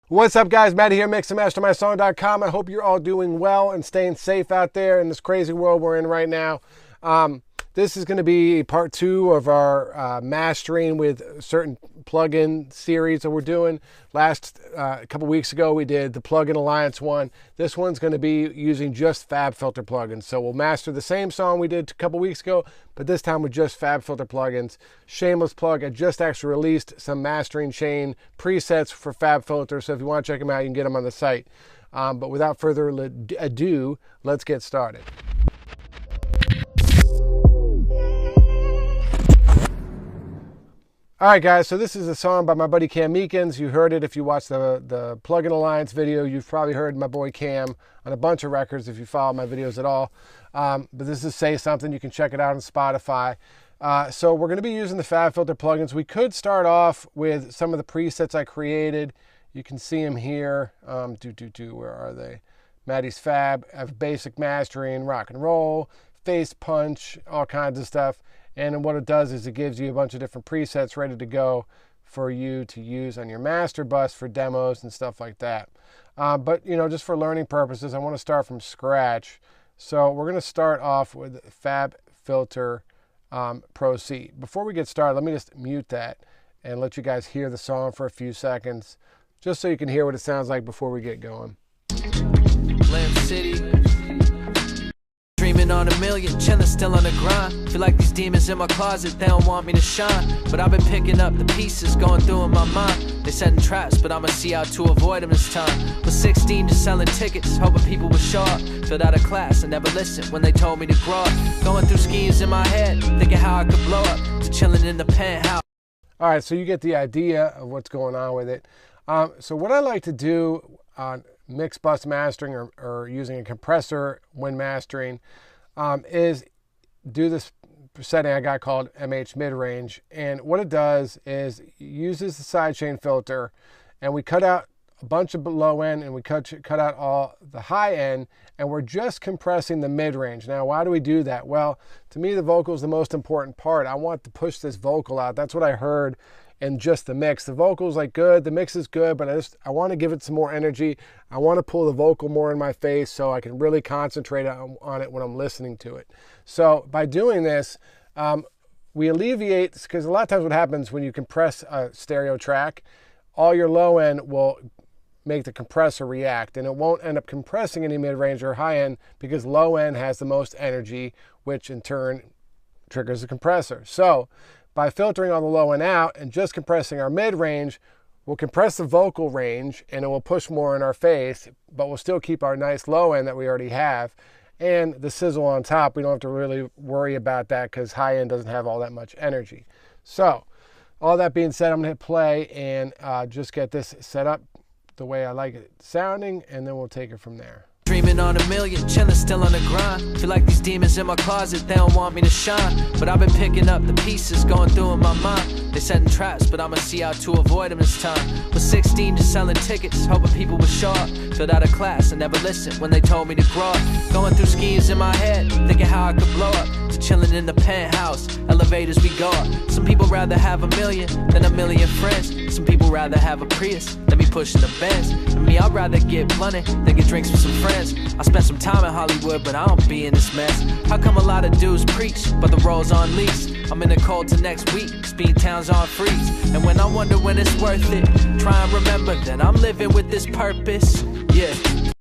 What's up, guys? Matt here, mixandmastermysong.com. I hope you're all doing well and staying safe out there in this crazy world we're in right now. This is going to be part 2 of our mastering with certain plugin series that we're doing. A couple weeks ago, we did the Plugin Alliance one. This one's going to be using just FabFilter plugins. So we'll master the same song we did a couple weeks ago, but this time with just FabFilter plugins. Shameless plug, I just actually released some mastering chain presets for FabFilter. So if you want to check them out, you can get them on the site. But without further ado, let's get started. All right, guys, so this is a song by my buddy Cam Meekins. You heard it if you watched the Plugin Alliance video. You've probably heard my boy Cam on a bunch of records if you follow my videos at all. But this is Say Something. You can check it out on Spotify. So we're going to be using the FabFilter plugins. We could start off with some of the presets I created. You can see them here. Where are they? Maddie's Fab. I have basic mastering, rock and roll, face punch, all kinds of stuff. And what it does is it gives you a bunch of different presets ready to go for you to use on your master bus for demos and stuff like that. But, you know, just for learning purposes, I want to start from scratch. So we're going to start off with FabFilter Pro C. Before we get started, let me just mute that and let you guys hear the song for a few seconds, just so you can hear what it sounds like before we get going. Lamp City. Dreaming on a million, chillin' still on the grind. Feel like these demons in my closet, they don't want me to shine. But I've been picking up the pieces, going through in my mind. They setting traps, but I'ma see how to avoid them this time. Was 16 just selling tickets, hoping people would show up. Filled out of class, I never listened when they told me to grow up. Going through schemes in my head, thinking how I could blow up. To chillin' in the penthouse. All right, so you get the idea of what's going on with it. So what I like to do on mix bus mastering or using a compressor when mastering is do this setting I got called MH mid-range. And what it does is it uses the sidechain filter, and we cut out a bunch of low end and we cut out all the high end, and we're just compressing the mid-range. Now, why do we do that? Well, to me, the vocal is the most important part. I want to push this vocal out. That's what I heard in just the mix. The vocal's like good, the mix is good, but I want to give it some more energy. I want to pull the vocal more in my face so I can really concentrate on it when I'm listening to it. So by doing this, we alleviate, because a lot of times what happens when you compress a stereo track, all your low end will make the compressor react, and it won't end up compressing any mid-range or high end because low end has the most energy, which in turn triggers the compressor. So by filtering all the low end out and just compressing our mid-range, we'll compress the vocal range and it will push more in our face, but we'll still keep our nice low end that we already have. And the sizzle on top, we don't have to really worry about that because high end doesn't have all that much energy. So all that being said, I'm gonna hit play and just get this set up the way I like it sounding, and then we'll take it from there. Dreaming on a million, chillin' still on the grind. Feel like these demons in my closet, they don't want me to shine. But I've been picking up the pieces, going through in my mind. They setting traps, but I'ma see how to avoid them this time. Was 16 just selling tickets, hoping people would show up. Filled out of class, I never listened when they told me to grow up. Going through schemes in my head, thinking how I could blow up. To chillin' in the penthouse, elevators we go up. Some people rather have a million than a million friends. Some people rather have a Prius than me pushing the Benz. And me, I'd rather get blunted than get drinks with some friends. I spent some time in Hollywood, but I don't be in this mess. How come a lot of dudes preach, but the role's on lease? I'm in the cold till next week, speed town's on freeze. And when I wonder when it's worth it, try and remember that I'm living with this purpose. Yeah.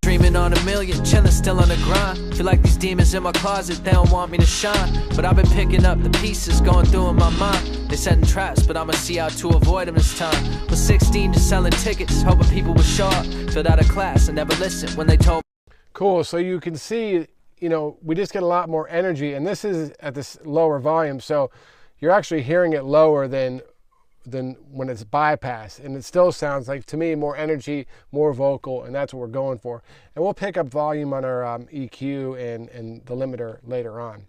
Dreaming on a million, chillin' still on the grind. Feel like these demons in my closet, they don't want me to shine. But I've been picking up the pieces, going through in my mind. They setting traps, but I'ma see how to avoid them this time. Was 16 just selling tickets, hoping people would show up. Filled out of class, I never listened when they told me. Cool, so you can see, you know, we just get a lot more energy, and this is at this lower volume, so you're actually hearing it lower than when it's bypassed, and it still sounds like, to me, more energy, more vocal, and that's what we're going for. And we'll pick up volume on our EQ and the limiter later on.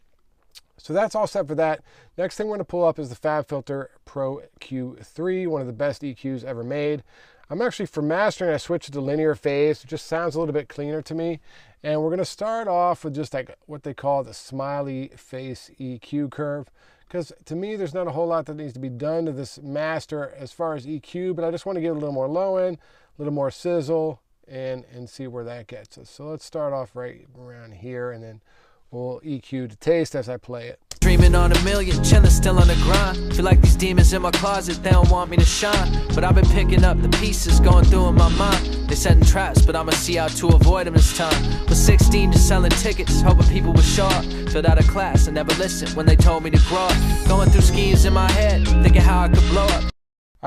So that's all set for that. Next thing we're going to pull up is the FabFilter Pro Q3, one of the best EQs ever made. I'm actually, for mastering, I switched to linear phase. It just sounds a little bit cleaner to me. And we're going to start off with just like what they call the smiley face EQ curve. Because to me, there's not a whole lot that needs to be done to this master as far as EQ, but I just want to get a little more low end, a little more sizzle, and see where that gets us. So let's start off right around here, and then we'll EQ to taste as I play it. Dreaming on a million, chillin' still on the grind. Feel like these demons in my closet, they don't want me to shine. But I've been picking up the pieces, going through in my mind. They setting traps, but I'ma see how to avoid them this time. Was 16 just selling tickets, hoping people were sharp. Filled out of class and never listened when they told me to grow up. Going through schemes in my head, thinking how I could blow up.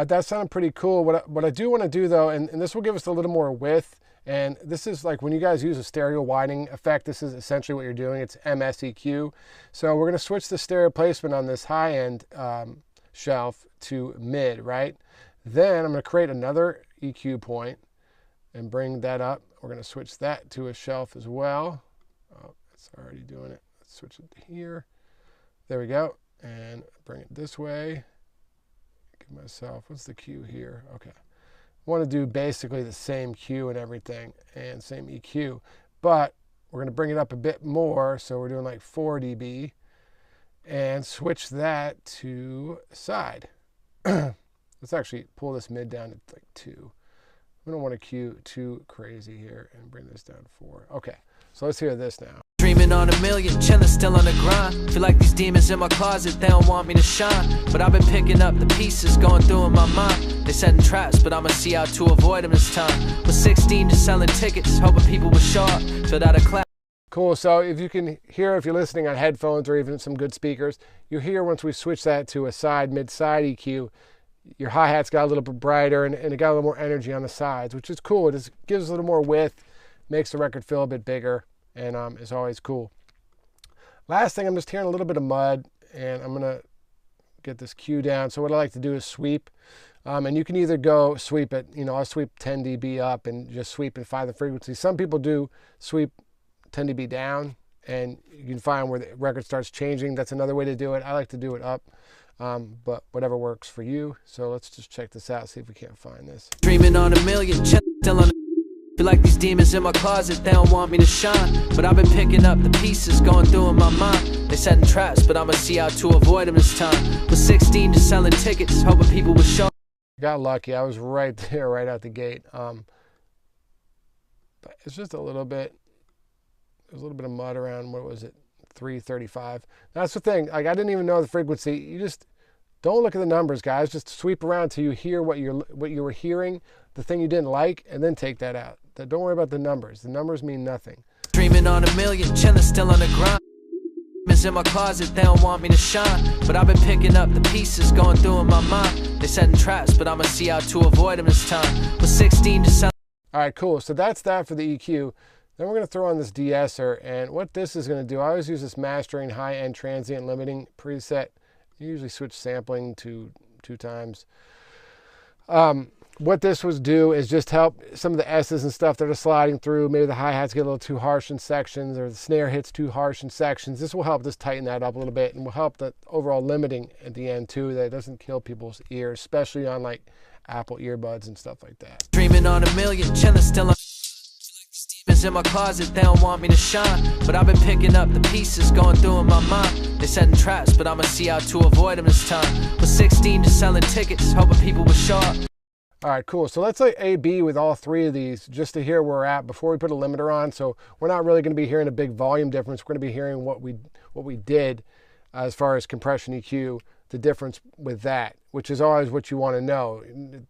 That sounded pretty cool. What I do want to do though, and this will give us a little more width, and this is like when you guys use a stereo widening effect, this is essentially what you're doing. It's MSEQ. So we're going to switch the stereo placement on this high end shelf to mid, right? Then I'm going to create another EQ point and bring that up. We're going to switch that to a shelf as well. Oh, it's already doing it. Let's switch it to here. There we go. And bring it this way. Give myself, what's the Q here? Okay. I want to do basically the same Q and everything and same EQ, but we're going to bring it up a bit more. So we're doing like 4 dB and switch that to side. Let's actually pull this mid down to like 2. We don't want to Q too crazy here and bring this down to 4. Okay, so let's hear this now. Dreaming on a million, chillin' still on the grind. Feel like these demons in my closet, they don't want me to shine. But I've been picking up the pieces, going through in my mind. They setting traps, but I'ma see how to avoid them this time. Was 16 just selling tickets, hoping people were sharp. Filled out of class. Cool, so if you can hear, if you're listening on headphones or even some good speakers, you hear once we switch that to a side, mid-side EQ, your hi-hats got a little bit brighter and it got a little more energy on the sides, which is cool. It just gives a little more width, makes the record feel a bit bigger, and it's always cool. Last thing, I'm just hearing a little bit of mud, and I'm gonna get this Q down. So what I like to do is sweep, and you can either go sweep it, I'll sweep 10 dB up and just sweep and find the frequency. Some people do sweep 10 dB down, and you can find where the record starts changing. That's another way to do it. I like to do it up, but whatever works for you. So let's just check this out, see if we can't find this. Dreaming on a million, still on the feel like these demons in my closet, they don't want me to shine. But I've been picking up the pieces, going through in my mind. They setting traps, but I'ma see how to avoid them this time. Was 16 just selling tickets, hoping people would show. Got lucky. I was right there, right out the gate. But it's just a little bit. There's a little bit of mud around. What was it? 335. That's the thing. Like, I didn't even know the frequency. You just don't look at the numbers, guys. Just sweep around till you hear what you were hearing, the thing you didn't like, and then take that out. Don't worry about the numbers. The numbers mean nothing. Dreaming on a million, chillin' still on the grind. In my closet, they don't want me to shine. But I've been picking up the pieces, going through in my mind. They setting traps, but I'ma see how to avoid them this time. Was 16 just selling. All right, cool. So that's that for the EQ. Then we're going to throw on this de-esser, and what this is going to do, I always use this mastering high-end transient limiting preset. You usually switch sampling to 2 times. What this would do is just help some of the S's and stuff that are sliding through. Maybe the hi-hats get a little too harsh in sections, or the snare hits too harsh in sections. This will help just tighten that up a little bit, and will help the overall limiting at the end too, that it doesn't kill people's ears, especially on like Apple earbuds and stuff like that. Dreaming on a million, chillin' still on. In my closet, they don't want me to shine. But I've been picking up the pieces, going through in my mind. They setting traps, but I'ma see how to avoid them this time. Was 16 just selling tickets, hoping people were sharp. All right, cool. So let's say A-B with all 3 of these just to hear where we're at before we put a limiter on. So we're not really going to be hearing a big volume difference. We're going to be hearing what we did as far as compression EQ, the difference with that, which is always what you want to know.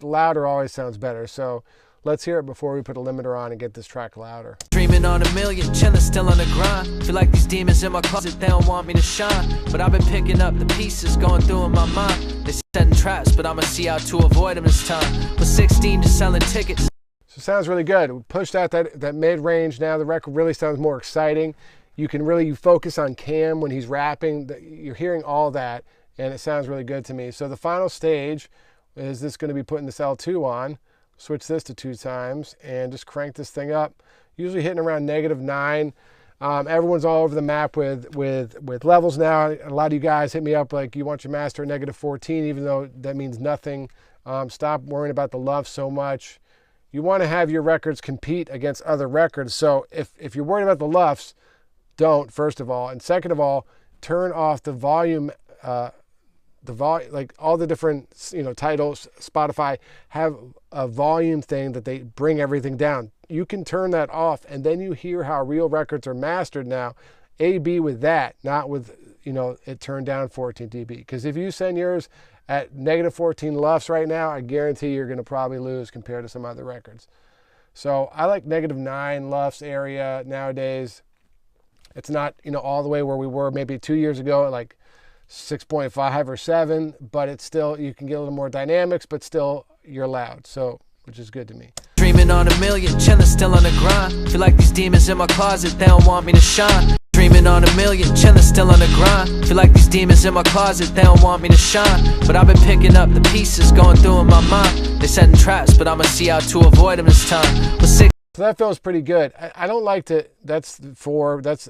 Louder always sounds better. So let's hear it before we put a limiter on and get this track louder. Dreaming on a million, chillin' still on the grind. Feel like these demons in my closet, they don't want me to shine. But I've been picking up the pieces, going through in my mind. They setting traps, but I'ma see how to avoid them this time. Was 16 just selling tickets. So it sounds really good. We pushed out that mid-range. Now the record really sounds more exciting. You can really focus on Cam when he's rapping. You're hearing all that, and it sounds really good to me. So the final stage is this going to be putting this L2 on. Switch this to 2 times and just crank this thing up. Usually hitting around -9. Everyone's all over the map with levels now. A lot of you guys hit me up like you want your master at -14, even though that means nothing. Stop worrying about the love so much. You want to have your records compete against other records. So if you're worried about the LUFs, don't, first of all. And second of all, turn off the volume like all the different, titles, Spotify have a volume thing that they bring everything down. You can turn that off, and then you hear how real records are mastered now. A/B with that, not with, it turned down 14 dB. Because if you send yours at -14 LUFS right now, I guarantee you're going to probably lose compared to some other records. So I like -9 LUFS area nowadays. It's not, all the way where we were maybe 2 years ago at like 6.5 or 7, but it's still, you can get a little more dynamics, but still you're loud. So, which is good to me. Dreaming on a million, chilling still on the grind. Feel like these demons in my closet, they don't want me to shine. Dreaming on a million, chilling still on the grind. Feel like these demons in my closet, they don't want me to shine. But I've been picking up the pieces, going through in my mind. They setting traps, but I'ma see how to avoid them this time. So that feels pretty good. I don't like to, that's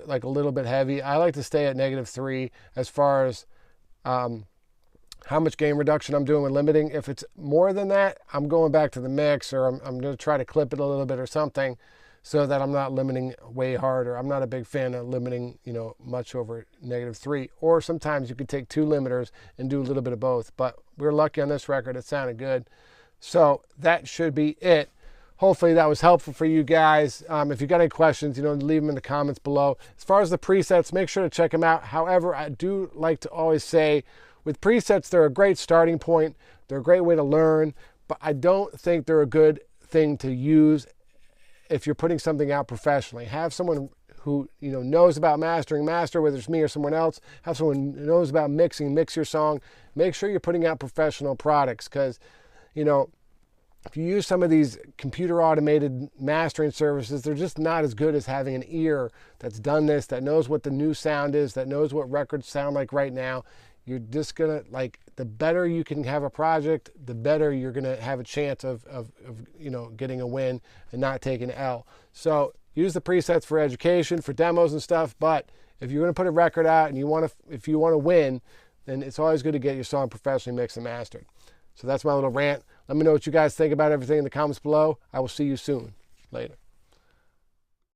like a little bit heavy. I like to stay at -3 as far as how much gain reduction I'm doing with limiting. If it's more than that, I'm going back to the mix, or I'm going to try to clip it a little bit or something so that I'm not limiting way harder. I'm not a big fan of limiting, much over -3. Or sometimes you could take 2 limiters and do a little bit of both. But we're lucky on this record. It sounded good. So that should be it. Hopefully that was helpful for you guys. If you got any questions, leave them in the comments below. As far as the presets, make sure to check them out. However, I do like to always say, with presets, they're a great starting point. They're a great way to learn, but I don't think they're a good thing to use if you're putting something out professionally. Have someone who knows about mastering, whether it's me or someone else. Have someone who knows about mixing, mix your song. Make sure you're putting out professional products, because, if you use some of these computer automated mastering services, they're just not as good as having an ear that's done this, that knows what the new sound is, that knows what records sound like right now. You're just gonna, the better you can have a project, the better you're gonna have a chance of getting a win and not taking an L. So use the presets for education, for demos and stuff. But if you're gonna put a record out and if you want to win, then it's always good to get your song professionally mixed and mastered. So that's my little rant. Let me know what you guys think about everything in the comments below. I will see you soon. Later.